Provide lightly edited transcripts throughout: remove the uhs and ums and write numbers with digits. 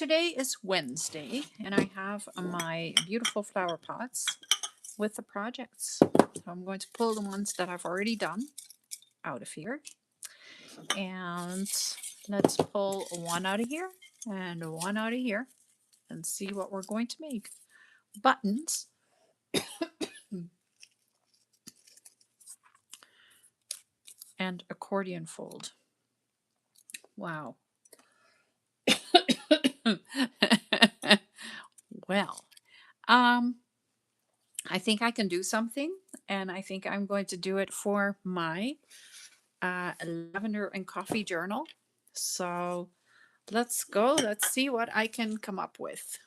today is Wednesday, and I have my beautiful flower pots with the projects. So I'm going to pull the ones that I've already done out of here. And let's pull one out of here and one out of here and see what we're going to make. Buttons and accordion fold. Wow. Well, I think I can do something, and I think I'm going to do it for my lavender and coffee journal. So let's go. Let's see what I can come up with.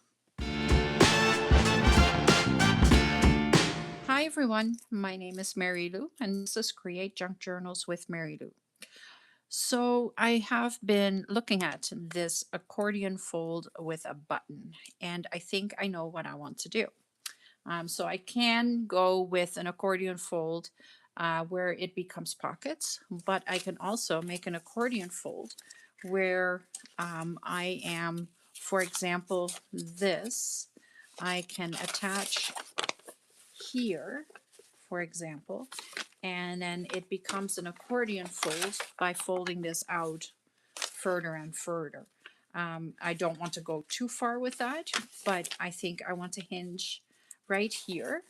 Hi, everyone. My name is Mary Lou, and this is Create Junk Journals with Mary Lou. So I have been looking at this accordion fold with a button, and I think I know what I want to do. So I can go with an accordion fold where it becomes pockets, but I can also make an accordion fold where I am, for example, this, I can attach here, for example, and then it becomes an accordion fold by folding this out further and further. I don't want to go too far with that, but I think I want to hinge right here.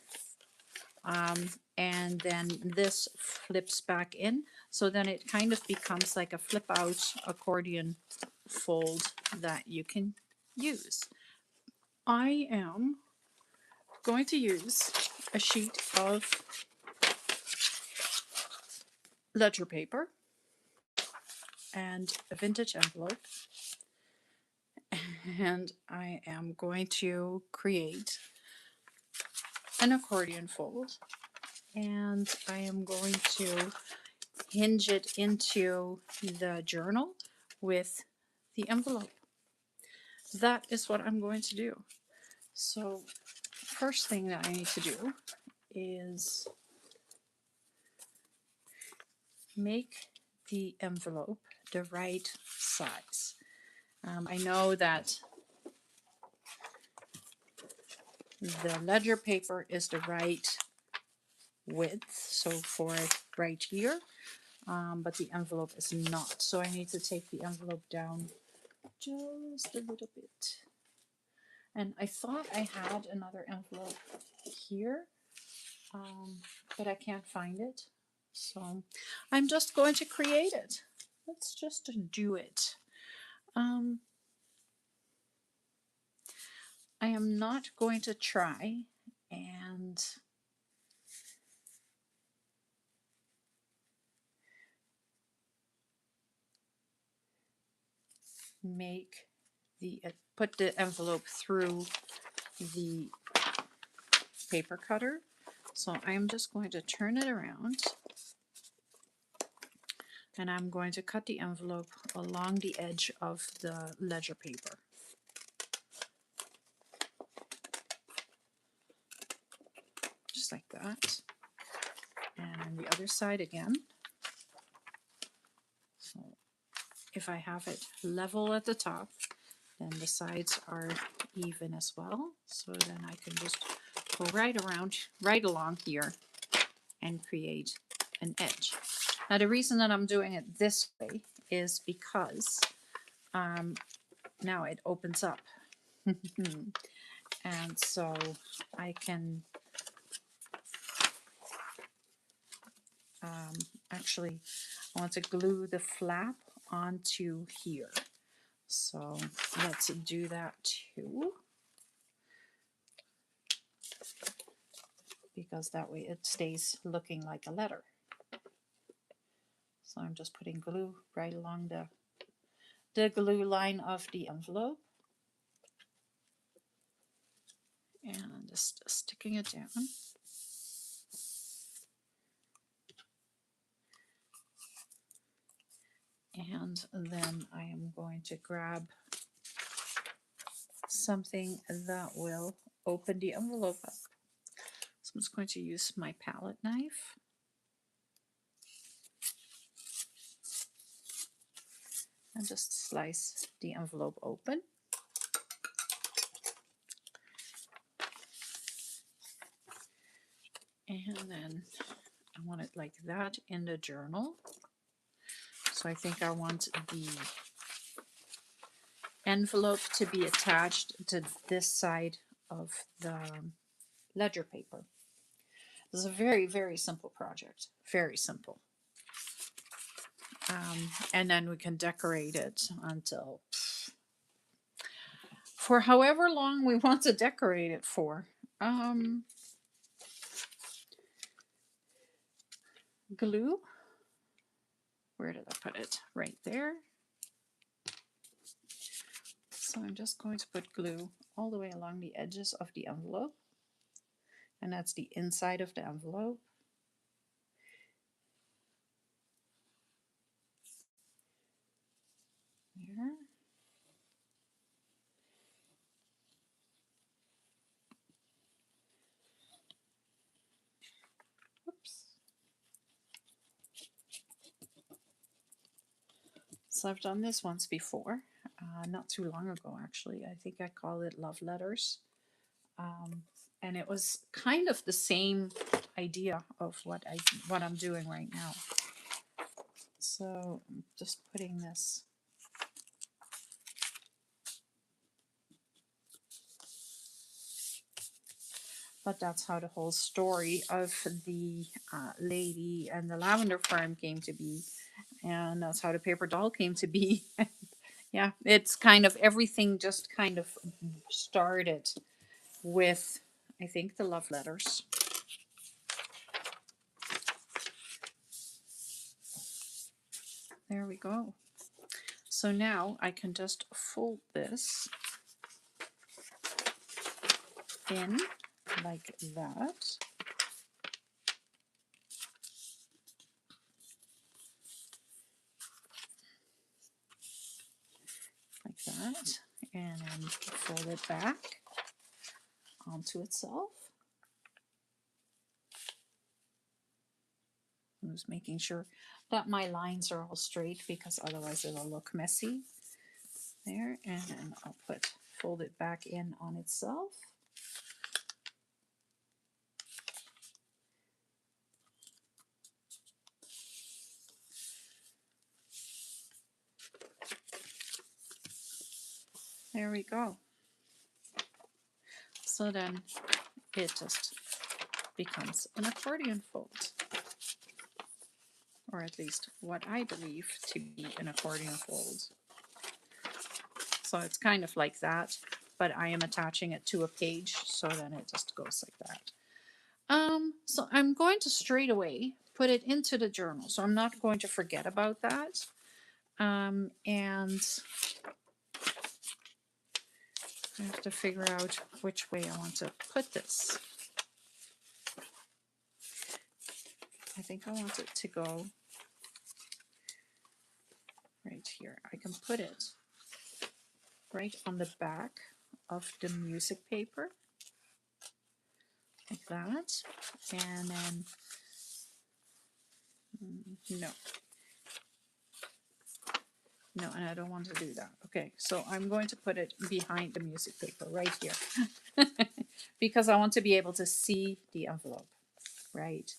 And then this flips back in. So then it kind of becomes like a flip out accordion fold that you can use. I am going to use a sheet of ledger paper and a vintage envelope. And I am going to create an accordion fold, and I am going to hinge it into the journal with the envelope. That is what I'm going to do. So first thing that I need to do is make the envelope the right size. I know that the ledger paper is the right width, so for right here, but the envelope is not. So I need to take the envelope down just a little bit. And I thought I had another envelope here, but I can't find it. So I'm just going to create it. Let's just do it. I am not going to try and make the put the envelope through the paper cutter. So I'm just going to turn it around, and I'm going to cut the envelope along the edge of the ledger paper. Just like that. And on the other side again. So if I have it level at the top, then the sides are even as well. So then I can just go right along here and create an edge. Now the reason that I'm doing it this way is because now it opens up. And so I can actually, I want to glue the flap onto here. So let's do that too, because that way it stays looking like a letter. So I'm just putting glue right along the glue line of the envelope, and I'm just sticking it down. And then I am going to grab something that will open the envelope up. So I'm just going to use my palette knife. And just slice the envelope open. And then I want it like that in the journal. So I think I want the envelope to be attached to this side of the ledger paper. This is a very, very simple project. Very simple. And then we can decorate it until for however long we want to decorate it for. Glue. Where did I put it? Right there. So I'm just going to put glue all the way along the edges of the envelope. And that's the inside of the envelope. There. Oops. So I've done this once before, not too long ago actually. I think I call it love letters. And it was kind of the same idea of what I'm doing right now. So I'm just putting this. But that's how the whole story of the lady and the lavender farm came to be. And that's how the paper doll came to be. Yeah, it's kind of everything just kind of started with, I think, the love letters. There we go. So now I can just fold this in like that. Like that. And then fold it back onto itself. I'm just making sure that my lines are all straight because otherwise it'll look messy. There, and then I'll fold it back in on itself. There we go. So then it just becomes an accordion fold. Or at least what I believe to be an accordion fold. So it's kind of like that, but I am attaching it to a page, so then it just goes like that. So I'm going to straight away put it into the journal, so I'm not going to forget about that. And I have to figure out which way I want to put this. I think I want it to go right here. I can put it right on the back of the music paper, like that. And then, no. No, and I don't want to do that. Okay, so I'm going to put it behind the music paper right here because I want to be able to see the envelope, right?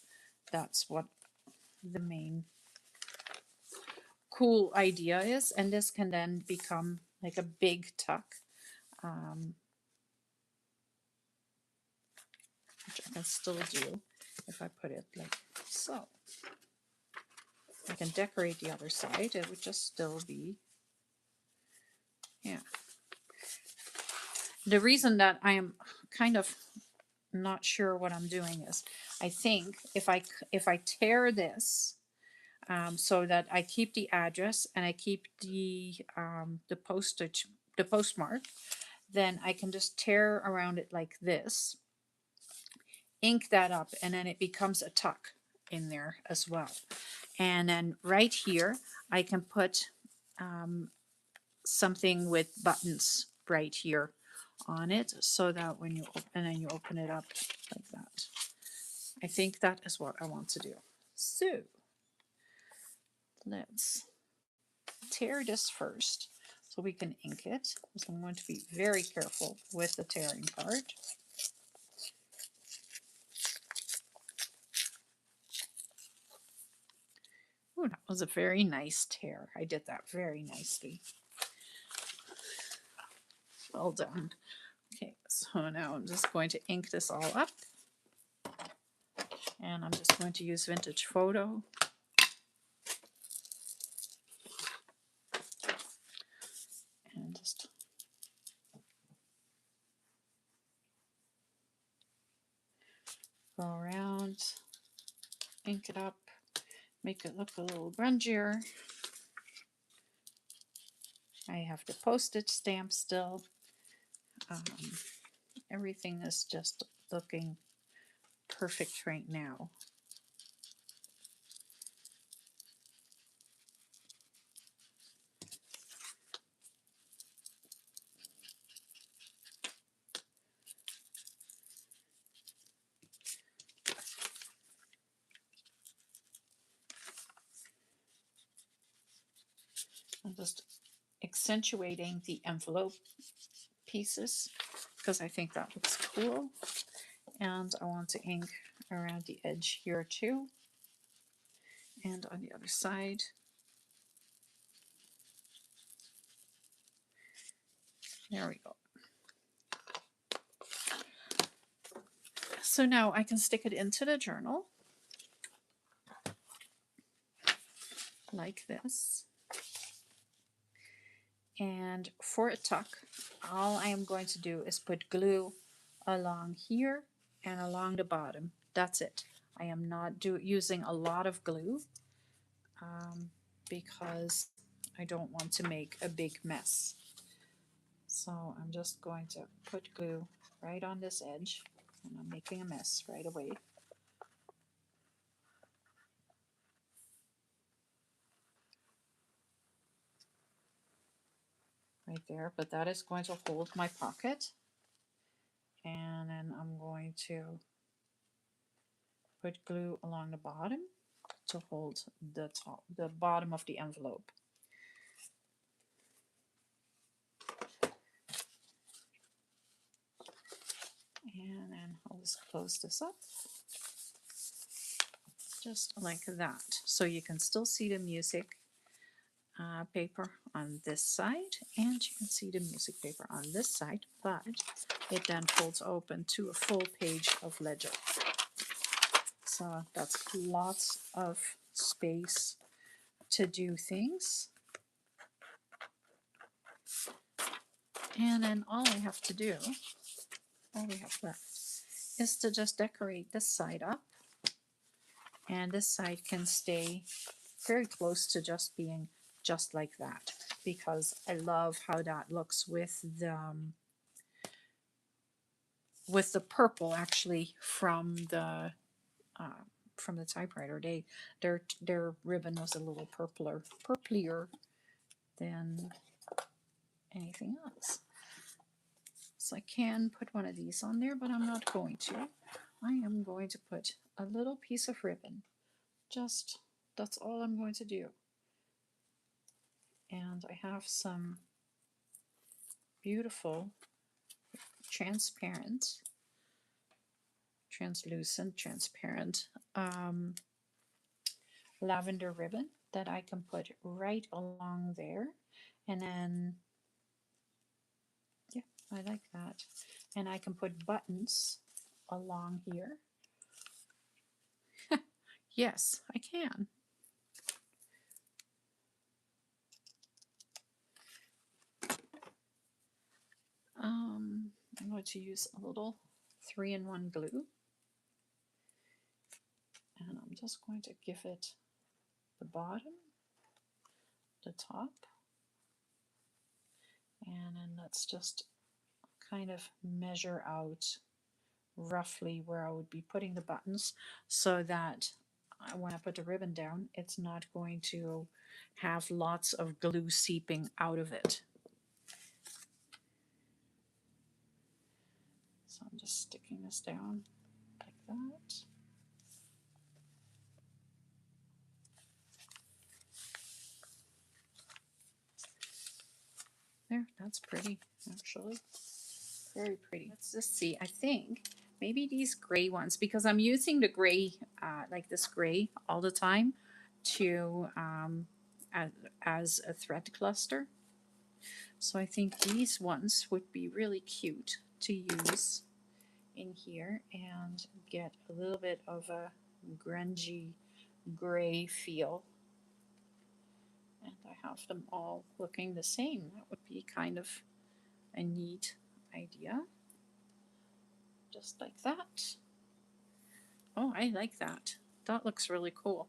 That's what the main cool idea is. And this can then become like a big tuck, which I can still do if I put it like so. I can decorate the other side. It would just still be, yeah. The reason that I am kind of not sure what I'm doing is I think if I tear this so that I keep the address and I keep the postage, the postmark, then I can just tear around it like this, ink that up, and then it becomes a tuck in there as well. And then right here I can put something with buttons right here on it, so that when you open it up like that. I think that is what I want to do. So let's tear this first so we can ink it. So I'm going to be very careful with the tearing part. Oh, that was a very nice tear. I did that very nicely. Well done. Okay, so now I'm just going to ink this all up. And I'm just going to use Vintage Photo. And just go around, ink it up, make it look a little grungier. I have the postage stamp still. Um, everything is just looking perfect right now. I'm just accentuating the envelope pieces because I think that looks cool. And I want to ink around the edge here too. And on the other side. There we go. So now I can stick it into the journal like this. And for a tuck, all I am going to do is put glue along here and along the bottom. That's it. I am not using a lot of glue because I don't want to make a big mess. So I'm just going to put glue right on this edge, and I'm making a mess right away. Right there, but that is going to hold my pocket. And then I'm going to put glue along the bottom to hold the bottom of the envelope. And then I'll just close this up just like that. So you can still see the music paper on this side, and you can see the music paper on this side, but it then folds open to a full page of ledger. So that's lots of space to do things. And then all I have to do, all we have left, is to just decorate this side up. And this side can stay very close to just being just like that, because I love how that looks with the purple actually from the typewriter. Their ribbon was a little purplier than anything else. So I can put one of these on there, but I'm not going to. I am going to put a little piece of ribbon. Just, that's all I'm going to do. And I have some beautiful transparent lavender ribbon that I can put right along there. And then, yeah, I like that. And I can put buttons along here. Yes, I can. I'm going to use a little 3-in-1 glue. And I'm just going to give it the bottom, the top, and then let's just kind of measure out roughly where I would be putting the buttons so that when I put the ribbon down, it's not going to have lots of glue seeping out of it. So I'm just sticking this down like that. There, that's pretty, actually. Very pretty. Let's just see. I think maybe these gray ones, because I'm using the gray, like this gray all the time, to as a thread cluster. So I think these ones would be really cute to use in here and get a little bit of a grungy gray feel. And I have them all looking the same. That would be kind of a neat idea. Just like that. Oh, I like that. That looks really cool.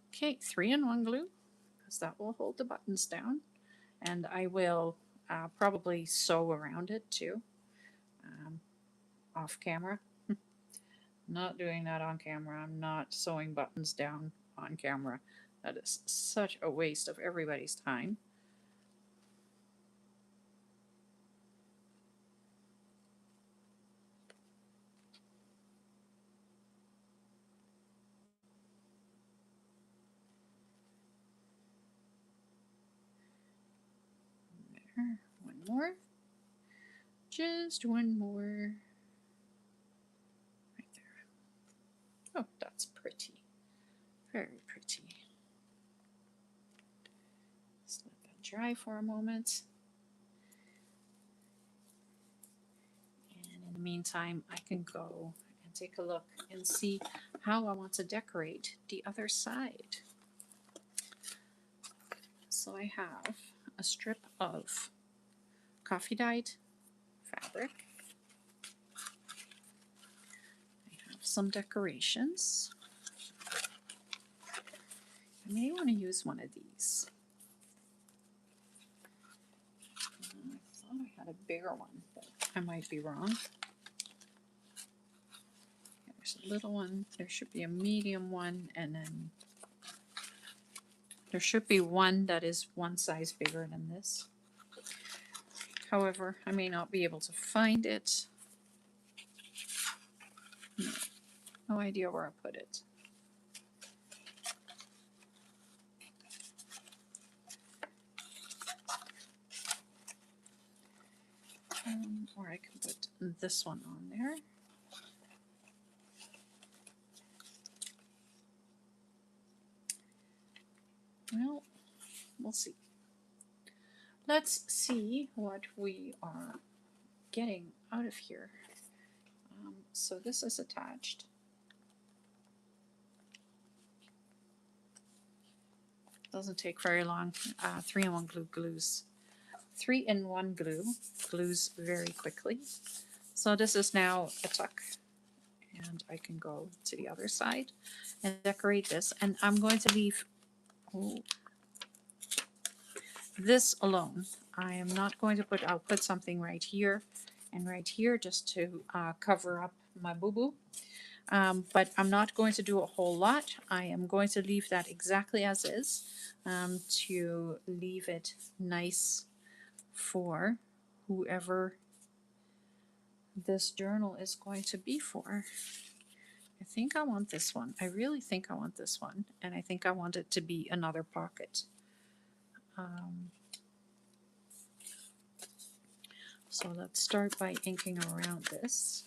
Okay, 3-in-1 glue, because that will hold the buttons down. And I will probably sew around it too, off camera. Not doing that on camera. I'm not sewing buttons down on camera. That is such a waste of everybody's time. There, one more. Just one more. Right there. Oh, that's pretty. Very pretty. Just let that dry for a moment. And in the meantime, I can go and take a look and see how I want to decorate the other side. So I have a strip of coffee dyed fabric. I have some decorations. I may want to use one of these. I thought I had a bigger one, but I might be wrong. There's a little one. There should be a medium one, and then there should be one that is one size bigger than this. However, I may not be able to find it. No idea where I put it. Or I can put this one on there. Well, we'll see. Let's see what we are getting out of here. So this is attached. Doesn't take very long. 3-in-1 glue glues. 3-in-1 glue glues very quickly. So this is now a tuck, and I can go to the other side and decorate this. And I'm going to leave this alone. I am not going to put, I'll put something right here and right here just to cover up my boo-boo. But I'm not going to do a whole lot. I am going to leave that exactly as is, to leave it nice for whoever this journal is going to be for. I think I want this one. I really think I want this one. And I think I want it to be another pocket. So let's start by inking around this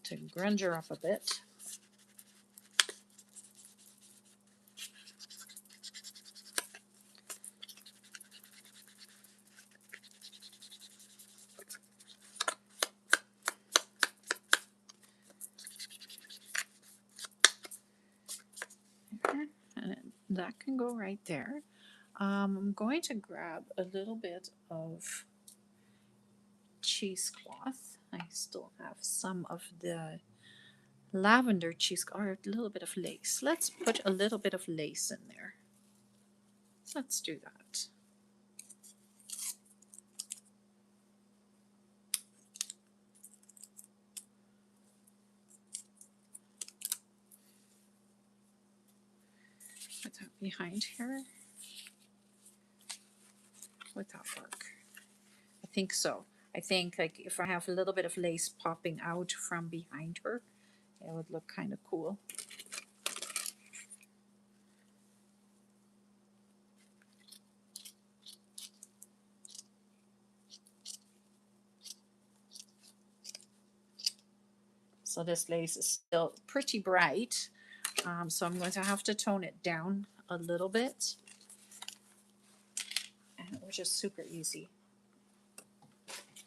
to grunge her up a bit. And that can go right there. I'm going to grab a little bit of cheesecloth. I still have some of the lavender cheesecloth, or a little bit of lace. Let's put a little bit of lace in there. Let's do that. Put that behind here. Would that work? I think so. I think like if I have a little bit of lace popping out from behind her, it would look kind of cool. So this lace is still pretty bright. So I'm going to have to tone it down a little bit, and it was just super easy.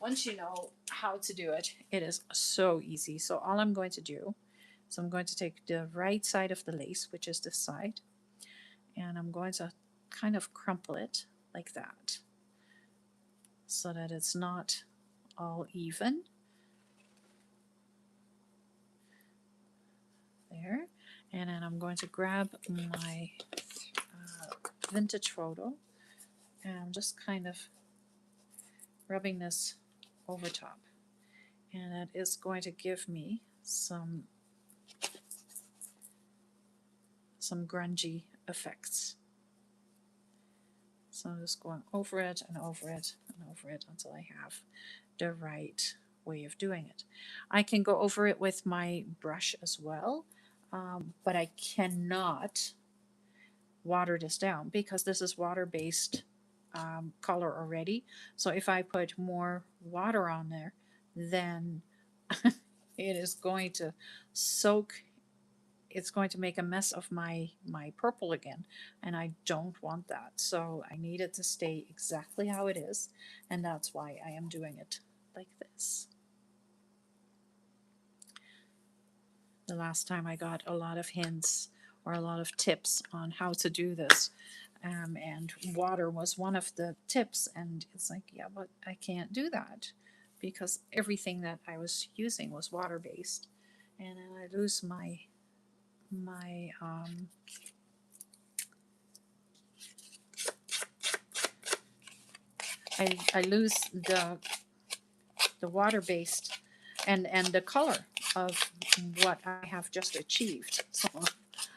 Once you know how to do it, it is so easy. So all I'm going to do is I'm going to take the right side of the lace, which is this side, and I'm going to kind of crumple it like that so that it's not all even. There. And then I'm going to grab my vintage photo, and I'm just kind of rubbing this over top. And it is going to give me some grungy effects. So I'm just going over it and over it and over it until I have the right way of doing it. I can go over it with my brush as well, but I cannot water this down because this is water-based color already. So if I put more water on there, then it is going to soak. It's going to make a mess of my purple again, and I don't want that. So I need it to stay exactly how it is, and that's why I am doing it like this. The last time I got a lot of hints or a lot of tips on how to do this, and water was one of the tips, and it's like, yeah, but I can't do that because everything that I was using was water based, and then I lose my I lose the water based and the color of what I have just achieved. So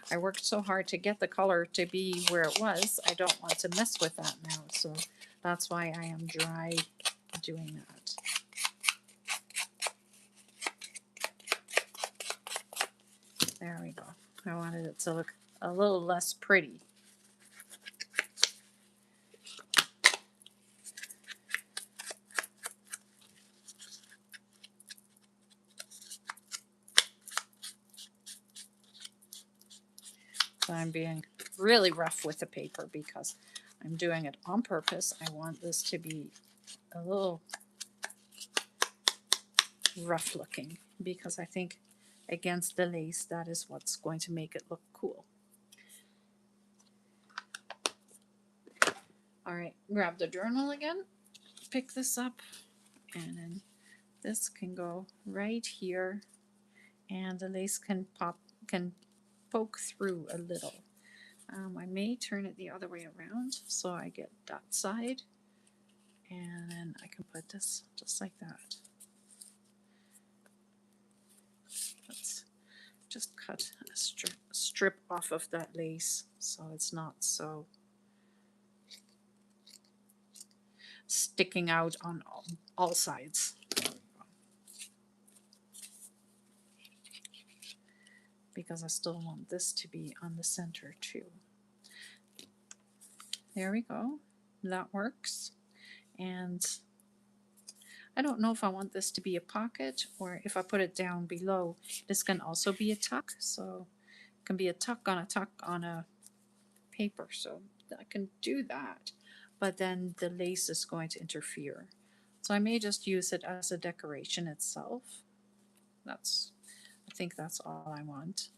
I worked so hard to get the color to be where it was. I don't want to mess with that now, so that's why I am dry doing that. There we go. I wanted it to look a little less pretty. So I'm being really rough with the paper because I'm doing it on purpose. I want this to be a little rough looking because I think against the lace that is what's going to make it look cool. All right, grab the journal again, pick this up, and then this can go right here, and the lace can poke through a little. I may turn it the other way around so I get that side, and then I can put this just like that. Let's just cut a strip off of that lace so it's not so sticking out on all sides. Because I still want this to be on the center too. There we go. That works. And I don't know if I want this to be a pocket or if I put it down below, this can also be a tuck. So it can be a tuck on a paper. So I can do that. But then the lace is going to interfere. So I may just use it as a decoration itself. I think that's all I want.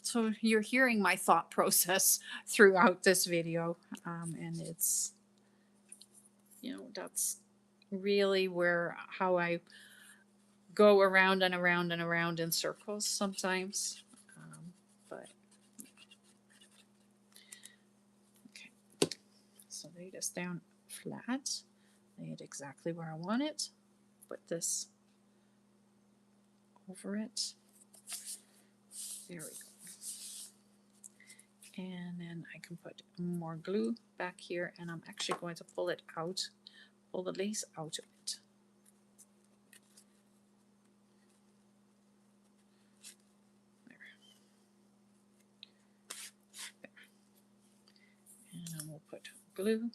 So you're hearing my thought process throughout this video, and it's, that's really how I go around and around and around in circles sometimes. But okay, so lay this down flat, lay it exactly where I want it, put this over it. There we go. And then I can put more glue back here, and I'm actually going to pull it out, pull the lace out of it. There. And then we'll put glue.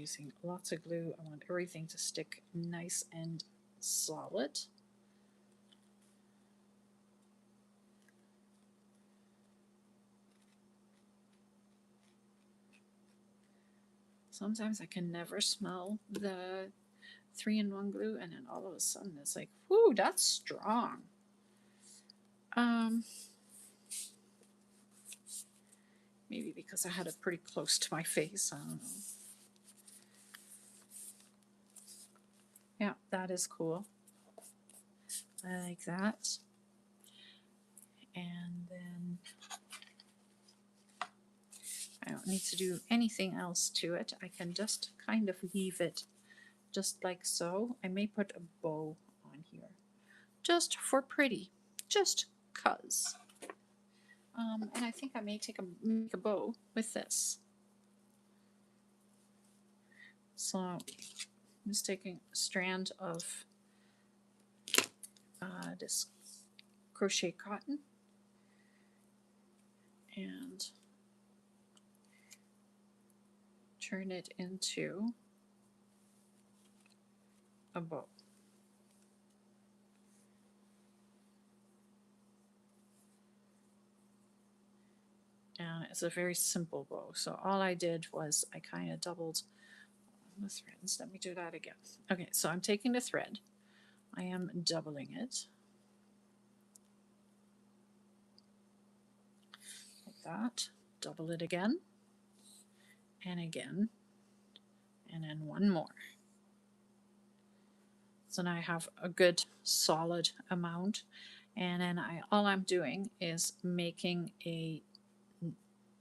using lots of glue. I want everything to stick nice and solid. Sometimes I can never smell the 3-in-1 glue, and then all of a sudden it's like, whoo, that's strong. Maybe because I had it pretty close to my face, I don't know. Yeah, that is cool. I like that. And then I don't need to do anything else to it. I can just kind of leave it just like so. I may put a bow on here just for pretty, just cuz. And I think I may make a bow with this. So I'm just taking a strand of this crochet cotton and turn it into a bow. And it's a very simple bow. So all I did was I kind of doubled the threads. Let me do that again. Okay, so I'm taking the thread. I am doubling it. Like that. Double it again. And again. And then one more. So now I have a good solid amount. And then all I'm doing is making a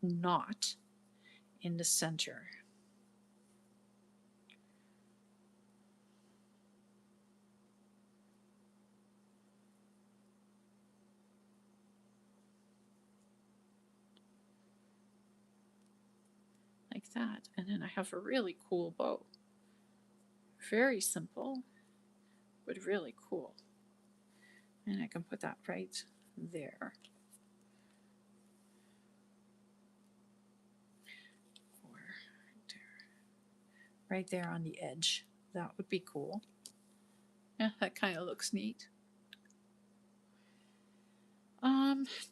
knot in the center. Like that. And then I have a really cool bow. Very simple, but really cool. And I can put that right there. Or right there on the edge. That would be cool. Yeah, that kind of looks neat.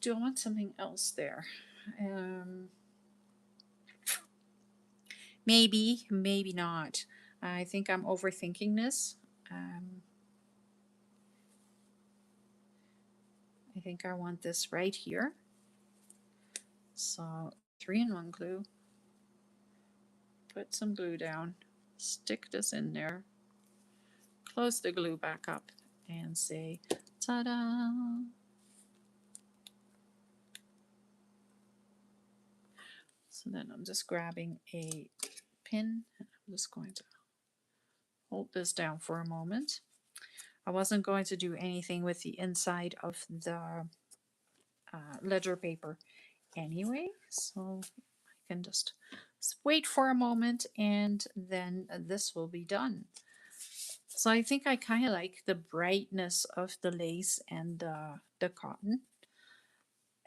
Do I want something else there? Maybe, maybe not. I think I'm overthinking this. I think I want this right here. So 3-in-1 glue. Put some glue down. Stick this in there. Close the glue back up and say, ta-da! So then I'm just grabbing a pin. I'm just going to hold this down for a moment. I wasn't going to do anything with the inside of the ledger paper anyway, so I can just wait for a moment and then this will be done. So I think I kind of like the brightness of the lace and the cotton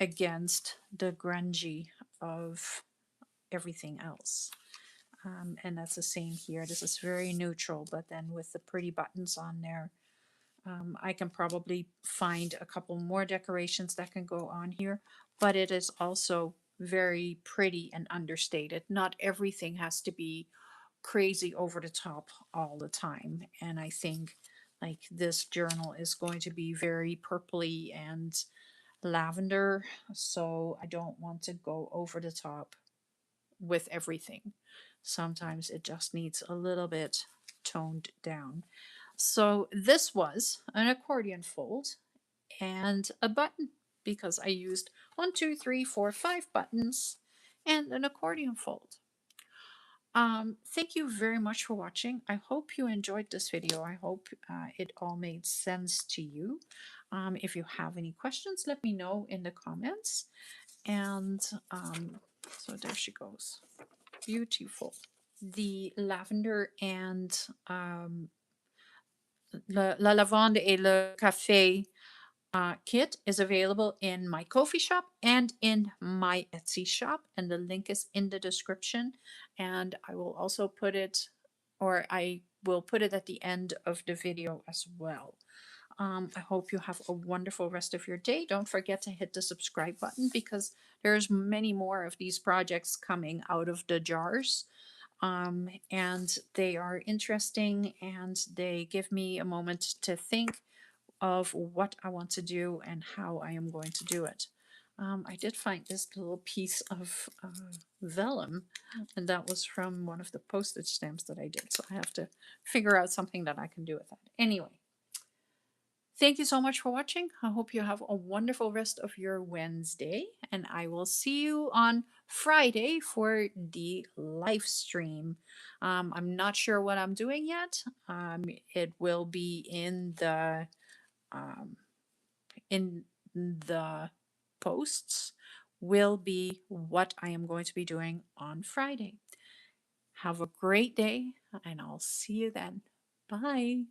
against the grungy of everything else. And that's the same here. This is very neutral, but then with the pretty buttons on there, I can probably find a couple more decorations that can go on here, but it is also very pretty and understated. Not everything has to be crazy over the top all the time. And I think like this journal is going to be very purpley and lavender, so I don't want to go over the top with everything. Sometimes it just needs a little bit toned down. So this was an accordion fold and a button because I used 1, 2, 3, 4, 5 buttons and an accordion fold. Thank you very much for watching. I hope you enjoyed this video. I hope it all made sense to you. If you have any questions, let me know in the comments. And so there she goes. Beautiful. The lavender and la lavande et le café kit is available in my Ko-fi shop and in my Etsy shop, and the link is in the description. And I will also put it or I will put it at the end of the video as well. I hope you have a wonderful rest of your day. Don't forget to hit the subscribe button because there's many more of these projects coming out of the jars. And they are interesting and they give me a moment to think of what I want to do and how I am going to do it. I did find this little piece of vellum, and that was from one of the postage stamps that I did. So I have to figure out something that I can do with that. Anyway, thank you so much for watching. I hope you have a wonderful rest of your Wednesday, and I will see you on Friday for the live stream. I'm not sure what I'm doing yet. It will be um, in the posts will be what I am going to be doing on Friday. Have a great day, and I'll see you then. Bye.